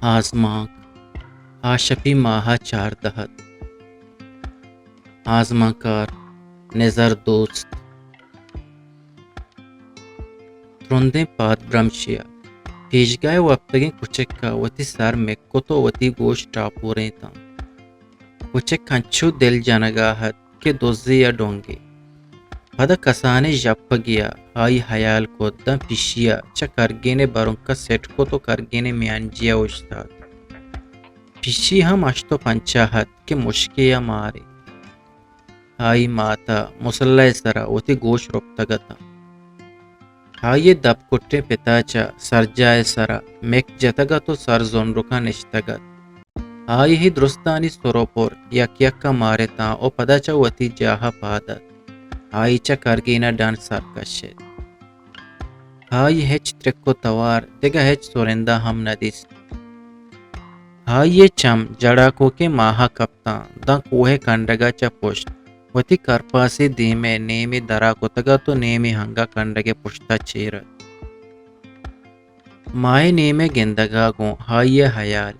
آزماک آشپی ماہا چار دہت آزماکار نظر دوست ترندیں پات برمشیا پیشگائے وقتگیں کچکا وتی سر مکتو وتی گوش ٹاپوریں تاں کچک کنچو دل جنگاہت کہ دوزی یا ڈونگے پدا کسانے جپ گیا آئی حیال کو دم پشیا چا کرگینے برونکا سیٹ کو تو کرگینے میانجیا اشتاد پشی ہم اشتو پنچاہت کہ مشکیا مارے آئی ماتا مسلح سرا وتی گوش رکتگتا آئیے دب کٹے پتاچا سر جائے سرا میک جتگا تو سر زون رکا نشتگت آئی ہی درستانی سروپور یک کا مارے تاں او پداچا وتی جاہا پادت آئی چا کرگینا ڈان سر کشید آئی ہیچ ترکو توار دگا ہیچ سورندہ ہم ندیس آئیے چم جڑا کو کے ماہا کپتاں دا کوہ کنڈگا چا پشت وتی کرپاسی دیمے نیمی درا کتگا تو نیمی ہنگا کنڈگے پشتا چیرت مائے نیمے گندگا گوں ہائیے حیال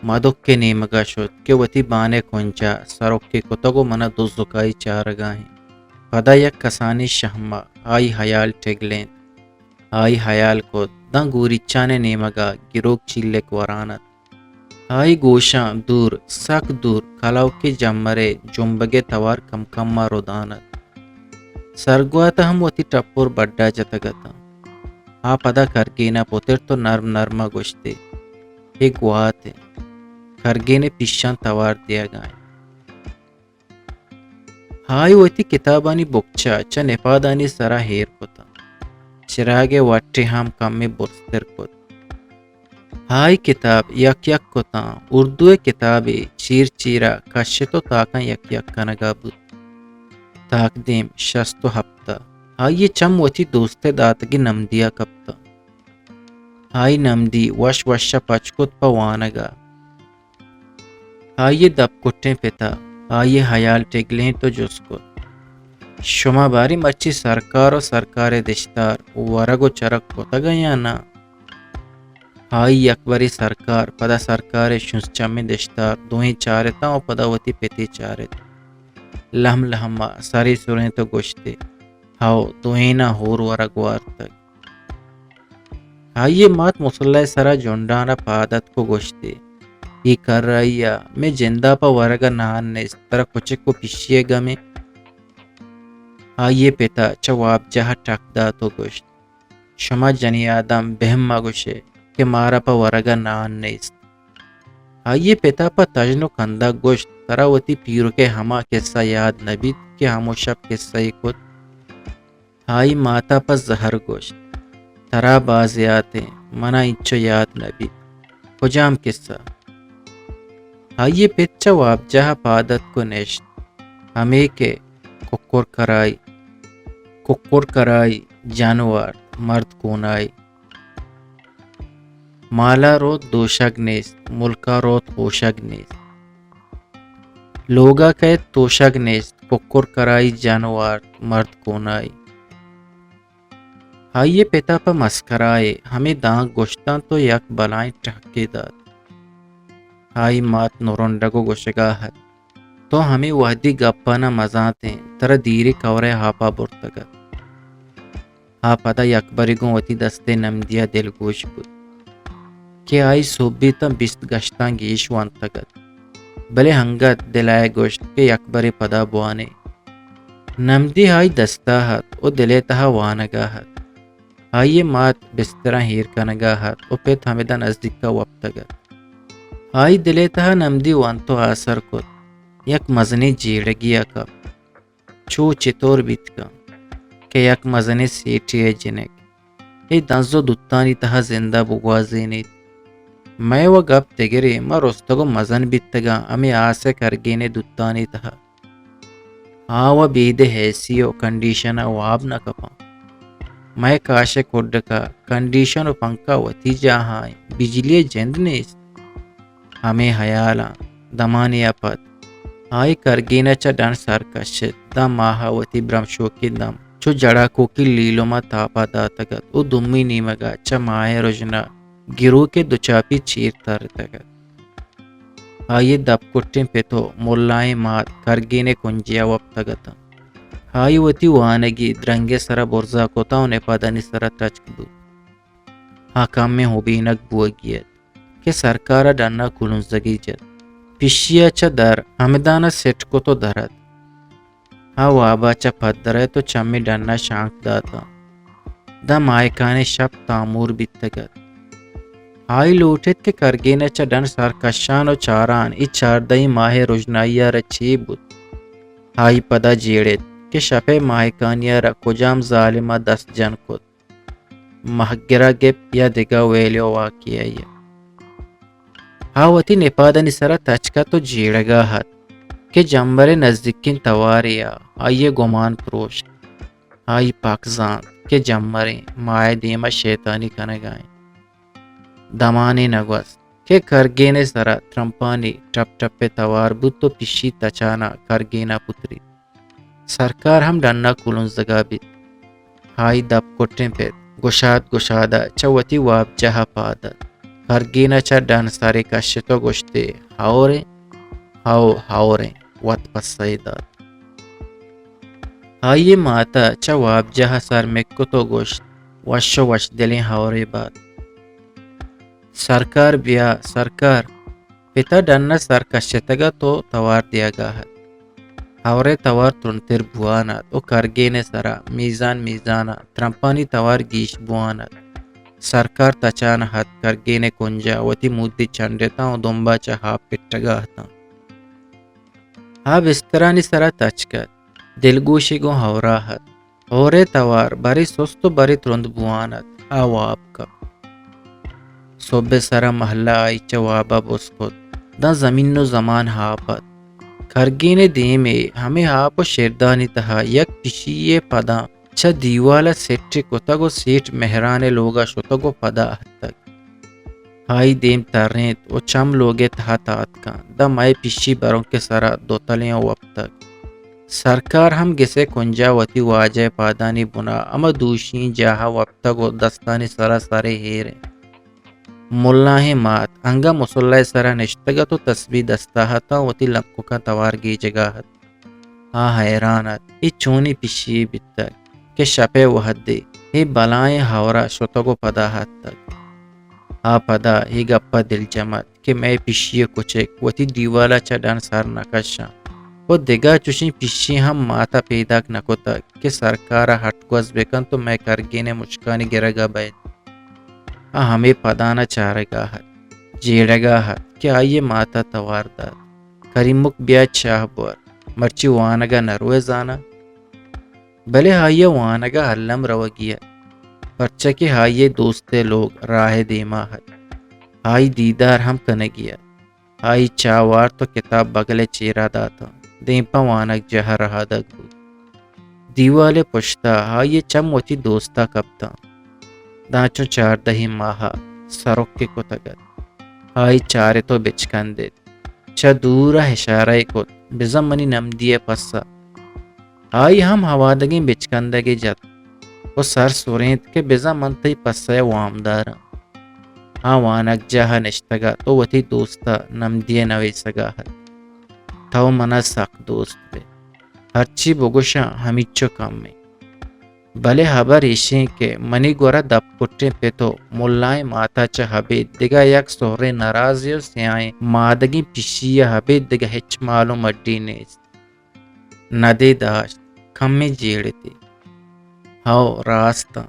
مدک کے نیمگا شد کہ وتی بانے کنچا سرک کے کتگو منا دو زکائی چارگاہیں پدا یک کسانی شہما آئی حیال ٹگلین آئی حیال کو دا گوریچانے نیمگا گروگ چیلک ورانت آئی گوشاں دور سک دور کلاو کے جمرے جنبگے توار کم کم ما رودانت سرگواتا ہم وتی ٹپور بڑا جتگتا آ پدا کرگینا پوتر تو نرم نرما گوشتے ایک گواتے کرگینے پیشان توار دیا گائیں آئی وتی کتابانی بکچا چا نپادانی سرا ہیر کتا چراغے وٹے ہم کمی برستر کت ہائی کتاب یک یک کتاں اردو کتابی چیر چیرا کشتو تاکاں یک یک کنگا بود تاکدیم شستو ہفتہ آئی چم وتی دوستے داتگی نمدیا کپتا آئی نمدی وش وشا پچکت پا وانگا آئی دب کٹیں پتا آئی حیال ٹگلیں تو جس کو شما باری مرچی سرکار و سرکار دشتار ورگو چرک کتا گیا نا آئی اکبری سرکار پدا سرکار شنس چمی دشتار دوہیں چارتا و پدا وتی پتی چارت لہم لہما ساری سریں تو گوشتے ہاو دوہیں نا ہور ورگوار تک آئیے مات مسلح سرا جنڈانا پادت کو گوشتے یہ کر رہی میں جندہ پا ورگا نان نے اس طرح کچھ کو پشیے گا میں آئیے پتا چواب جہا ٹک دا تو گوشت شما جنی آدم بہم ما گوشے کہ مارا پا ورگا نان نیست آئیے پتا پا تجنو کندہ گوشت تراوتی پیرو کے ہما قصہ یاد نبید کہ ہمو شب قصہ کت آئی ماتا پا زہر گوشت ترا بازیاتے منا انچو یاد نبید کجام قصہ آئیے پچا واب جہا پادت کو نشت ہمیں کے ککر کرائی جانوار مرد کونائی مالا روت دوشگ نیست ملکا روت ہوشگ نیست لوگا کہت توشگ نیست ککر کرائی جانوار مرد کونائی آئیے پتا پا مسکرائے ہمیں دانگ گوشتاں تو یک بلائیں ٹھکی داد آئی مات نورنڈگو گوشگاہت تو ہمیں وحدی گپانا مزاتیں ترا دیری کورے ہاپا برتگت پدا یک بریگوں وتی دستے نمدیا دل گوش بود کہ آئی صوبی تا بیست گشتاں گیش وانتگت بلے ہنگت دلائے گوشت کہ یکبری پدا بوانے نمدی آئی دستاہت او دلے تہا وانگاہت آئیے مات بسترہ ہیر کنگاہت او پیت ہمیدہ نزدیک کا وپتگت آئی دلے تہا نمدی وانتو آسر کت یک مزنی جیڑگیا کپ چو چطور بیت کا کہ یک مزنی سیٹی جنک ای دنزو دتانی تہا زندہ بگوازینیت میں وہ گپ تگری ما رستگو مزن بیتگا امی آسے کرگینے دتانی تہا آوا بیدے حیثیو کنڈیشن واب نہ کپا میں کاشے کڈکا کنڈیشن و پنکا وتی جاہائیں بجلی جند نیست ہمیں حیالا دمانی اپت آئی کرگینا چا ڈان سرکشت دا ماہا وتی برمشوکی دم چو جڑا کوکی لیلو ما تاپا داتگت او دمی نیمگا چا ماہ رجنا گروہ کے دوچاپی چیرتا رہتا. آئیے دب کٹیں پہ تو ملائیں مات کرگینے کنجیا وقتگتا. آئی وتی وانگی درنگے سرا برزا کوتا انہیں پادانی سرا ٹچک بود. حکام میں ہوبینک بوگیت کہ سرکارا ڈانا کلنزگی جد. پیشیا چا در ہمدانا سیٹ کو تو درد. ہاں وابا چا پدرے تو چمی ڈانا شانک داتا. دا مائکانے شب تامور بیتگت. آئی لوٹت کے کرگینا چا ڈن سرکشان و چاران ای چاردائی ماہ روجنائیا را چی بود. آئی پدا جیڑت کہ شپے مائکانیا را کجام ظالمہ دست جن کد. محگرہ گپ یا دگا ویلیو واقعی. آواتی نپادنی سرا تچکا تو جیڑگا ہت کہ جمبر نزدیکین تواریا آئیے گمان پروشت. آئی پاکزان کہ جمبریں مائے دیما شیطانی کنگائیں. دمانی نگوس کہ کرگینے سرا ترمپانی ٹپ ٹپ پہ توار بود تو پیشی تچانا کرگینا پتری. سرکار ہم ڈننا کلنزگا بیت. آئی دب کٹیں پہ گشاد گشادا چوتی واب جہا پادت. کرگینا چا ڈن سارے کشتو گشتے ہاوریں ہاوریں وات پسائی داد. آئیے ماتا چا واب جہا سر مکو تو گشت وشو وش دلیں ہاورے بات. سرکار بیا سرکار پتا ڈننا سر کشتگا تو توار دیا گا ہے. ہاورے توار ترنتر بوانات او کرگینے سرا میزان میزانا ترمپانی توار گیش بوانات. سرکار تچان ہاتھ کرگینے کنجا وتی مودی چنڈیتا و دنبا چا ہاپ پٹگا ہتا. ہاں بسترانی سرا تچکت دلگوشی گو ہورا ہت. ہورے توار باری سستو باری ترند بوانت آواب کب. صبح سرا محلہ آئی چا وابا بسکت دا زمین و زمان ہاپت. کرگینے دیمے ہمیں ہاپو شیردانی تہا یک پیشی پدا چا دیوالا سیٹی کتگو سیٹ مہرانے لوگا شتگو پدا ہتگ. ہائی دیم ترنیت و چم لوگے تہا تات کان دا مائے پیشی بروں کے سرا دو تلیاں وقتگ. سرکار ہم گسے کنجا وتی واجہ پادانی بنا اما دوشین جاہا وقتگو دستانی سرا سارے ہیرے. ملاہیں مات انگا مسلح سرا نشتگا تو تسبیح دستاہتا وتی لکو کا توار گی جگاہت. ہاں حیرانت ای چونی پیشی بیتگ کہ شپے وحدے ای بلائیں ہورا شتگو پدا ہتگ. پدا ہی گپا دل جمت کہ میں پیشی کچک وتی دیوالا چا ڈن سر نکشاں. وہ دگا چوشیں پیشی ہم ماتا پیداک نکو تک کہ سرکارا ہٹ گوز بکن تو میں کرگینے مچکانی گرگا بیت. ہمیں پدانا چارگا ہت جیڑگا ہت کہ آئیے ماتا توار داد. کریمک بیا چاہ بور مرچی وانگا نروے زانا. بلے آئیے وانگا حلم روگیا پرچہ کہ آئیے دوستے لوگ راہ دیما ہت. آئی دیدار ہم کنگیا. آئی چاوار تو کتاب بگلے چیرا داتا دیمپا وانک جہا رہا دگ بود. دیوالے پشتا آئیے چم وتی دوستا کبتا. دانچو چار دہی ماہا سرک کے کتگت. آئی چارے تو بچکن دیت چا دورا اشارہ کت بزم منی نمدیے پسا. آئی ہم ہوادگیں بچکندگی جت و سر سورینت کے بزم منتی پسا وامدارا. وانک جہا نشتگا تو وتی دوستا نمدیے نویسگا ہے. تاو منا سخت دوست بے ہرچی بگوشا ہمیچو کم میں. بلے حبر ایشیں کہ منی گورا دب کٹیں پہ تو ملائیں ماتا چا حبید دگا یک سہرے نرازیو سیائیں مادگی پیشی حبید دگا ہچ معلوم اڈی نیست. ندے داشت کم میں جیڑتے. ہاو راستا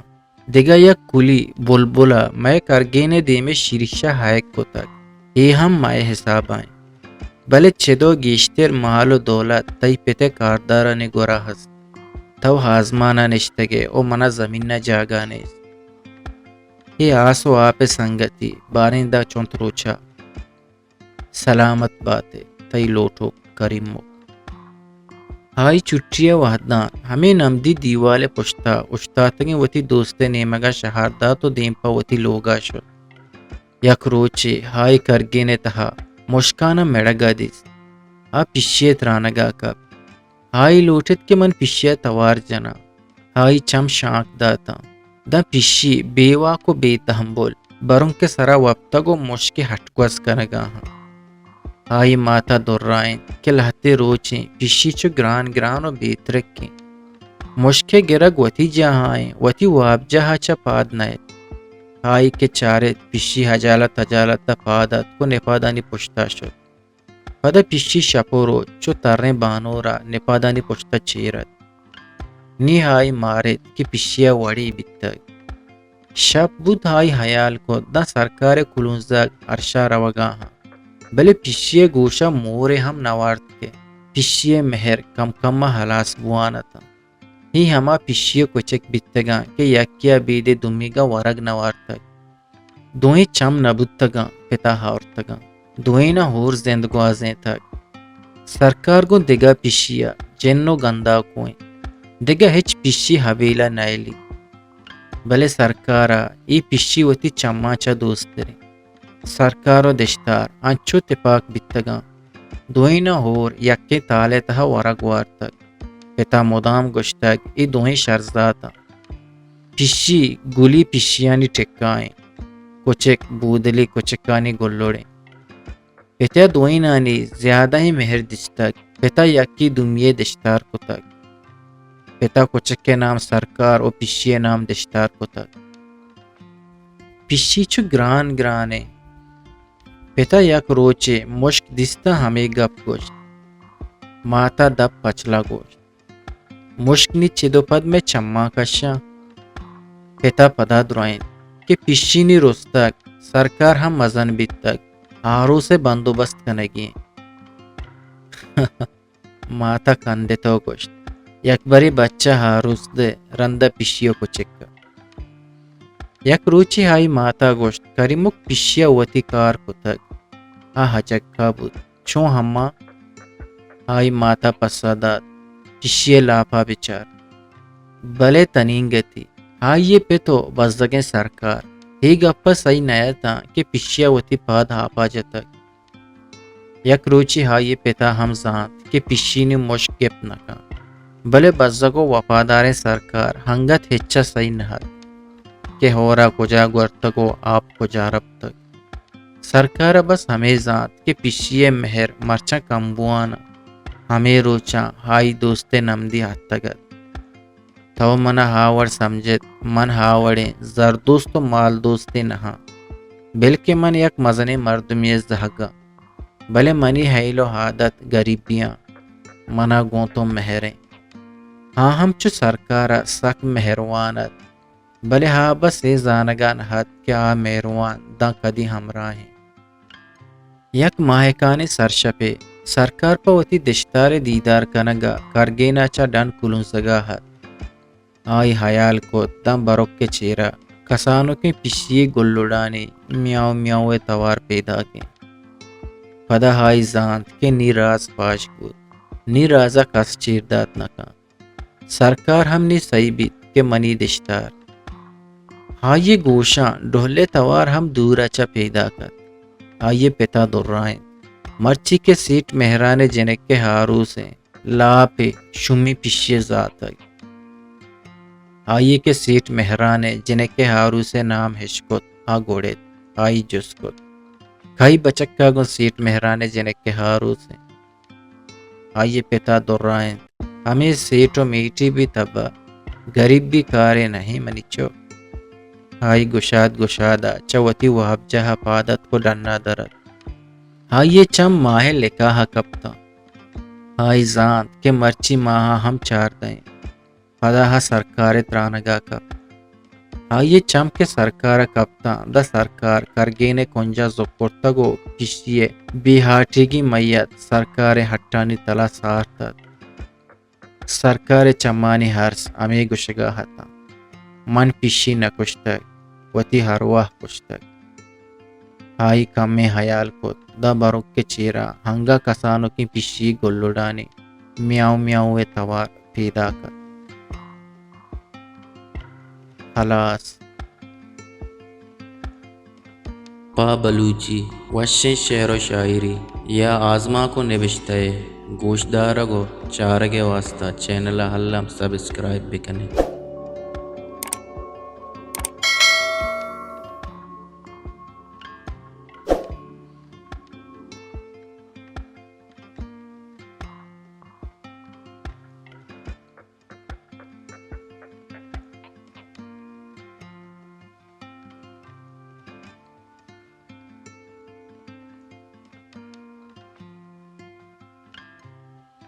دگا یک کلی بلبلا میں کرگینے دے میں شیرشہ ہائک کو تک یہ ہم مائے حساب آئیں. بلے چھدو گیشتر محل و دولت تی پتے کاردارانی گورا ہست. تو ہازمانا نشتگے او منا زمین جاگا نیست. یہ آسو آپ سنگتی بارندہ چونت روچا سلامت باتے تی لوٹو کریمو. آئی چٹیا وحدان ہمیں نمدی دیوالے پشتا اشتاتگیں وتی دوستے نیمگا شہاردہ تو دیمپا وتی لوگا شد. یک روچے ہائی کرگینے تہا مشکانا میڑگا دیس. پیشیت رانگا کب. ہائی لوٹت کے من پیشی توار جنا. ہائی چم شانک داتا دا پیشی بیوا کو بے تحمل برون کے سرا وابتگو مشکی ہٹکوز کنگا ہاں آئی ماتا درائیں کہ لہتے روچیں پیشی چو گران گرانو بیترکیں مشکے گرگ وتی جہائیں وتی واب جہا چا پاد نائے آئی کے چارے پیشی حجالت حجالت پادت کو نپادانی پشتا شد پدا پیشی شپورو چو ترنے بانورا نپادانی پشتا چیرد نی آئی مارد کی پیشیا وڑی بیتگ شب بود آئی حیال کو دا سرکار کلونزگ ارشا روگا ہاں بلے پیشی گوشا مورے ہم نوارد کے پیشی مہر کم کم حلاس بوانتا ہی ہما پیشی کچک بیتگاں کہ یکیا بیدے دمیگا ورگ نوارتگ دوئیں چم نبودتگاں پتا ہاورتگاں دوئیں نہ ہور زندگوازیں تک سرکار گو دگا پیشیا جنو گندا کوئیں دگا ہچ پیشی حویلہ نائلی بلے سرکارا ای پیشی وتی چمّا چا دوست دریں سرکارو دشتار انچو تپاک بیتگاں دوئیں نہ ہور یکے تالے تہا ورگ وارتگ پتا مدام گشتگ ای دوہیں شرزداتا پیشی گلی پیشیانی ٹکائیں کچک بودلی کچکانی گلوڑیں پتا دوہیں نانی زیادہ ہی مہر دشتگ پتا یکی دمیے دشتار کو تگ پتا کچک کے نام سرکار و پیشی نام دشتار کو تگ پیشی چو گران گرانے پتا یک روچے مشک دستا ہمیں گپ گوشت ماتا دب پچلا گوشت مشکنی چدو پد میں چمّا کشاں پتا پدا درائیں کہ پیشینی رستگ سرکار ہم مزن بیتگ آرو سے بندوبست کنگیں ماتا کندے تو گوشت یک بری بچہ ہاروس دے رندہ پیشیو کو چکا یک روچی ہائی ماتا گوشت کریمک پیشیا وتی کار کو تگ ہچکا بود چون ہما آئی ماتا پسادات پیشی لاپا بچار بلے تنینگتی آئیے پہ تو بزدگیں سرکار ہی گپا صحیح نیا تھا کہ پیشیا وتی پاد ہاپا جتک یک روچی ہائیے پتا ہم زانت کہ پیشینی مشک گپ نکا بلے بزدگو وفادار سرکار ہنگت ہچا صحیح نہد کہ ہورا کجا گورتگو آپ کجا رب تک سرکار بس ہمیں زانت کہ پیشی مہر مرچا کمبوانا ہمیں روچا ہائی دوستے نمدی ہاتگت تو منا ہاور سمجھت من ہاوڑیں زر دوست و مال دوستے نہا بلکہ من یک مزنے مردمیز دہگا بلے منی حیل و حادت غریبیاں منا گوں تو مہریں ہاں ہم چو سرکارا سک مہروانت بلے ہاں بس اے زانگان حد کیا مہروان دا کدی ہمراہیں یک ماہکانی سرشپے سرکار پا وتی دشتار دیدار کنگا کرگینا چا ڈن کلونزگا حد آئی حیال کو دم بروک کے چیرا کسانوں کے پیشی گلوڑانی میاؤ میاؤ توار پیدا کے پدا ہائی زانت کے نی راز پاش بود نی رازا کس چیردات نکا سرکار ہم نی صحیح بیت کے منی دشتار ہائی گوشاں ڈھولے توار ہم دورا چا پیدا کر آئیے پتا درائیں مرچی کے سیٹ مہرانے جنک کے ہارو سے لاپے شمی پیشی ذاتگ آئیے کے سیٹ مہرانے جنک کے ہارو سے نام ہشکت آ گوڑت آئی جسکت کھائی بچکا گو سیٹ مہرانے جنک کے ہارو سے آئیے پتا درائیں ہمیں سیٹو میٹی بھی تبا غریب بھی کارے نہیں منیچو آئی گشاد گشادا چوتی وحب جہا پادت کو ڈننا درد آئیے چم ماہ لکاہا کپتا آئی زانت کے مرچی ماہا ہم چار دیں پدا سرکار ترانگا کپ آئیے چم کے سرکار کپتا دا سرکار کرگینے کنجا زکورتگو پیشیے بیہاٹیگی میت سرکار ہٹانی تلا سارتد سرکار چمانی ہرس امی گشگا ہتا من پیشی نکشتگ وتی ہرواہ کشتگ آئی کمی حیال کت دا بروک کے چیرا ہنگا کسانوں کی پیشی گلوڑانی میاؤ میاؤ توار پیدا کر خلاص پا بلوچی وشیں شعر و شاعری یا آزما کو نبشتہ گوشدارگو چارگے واسطہ چینل حلم سبسکرائب بکنے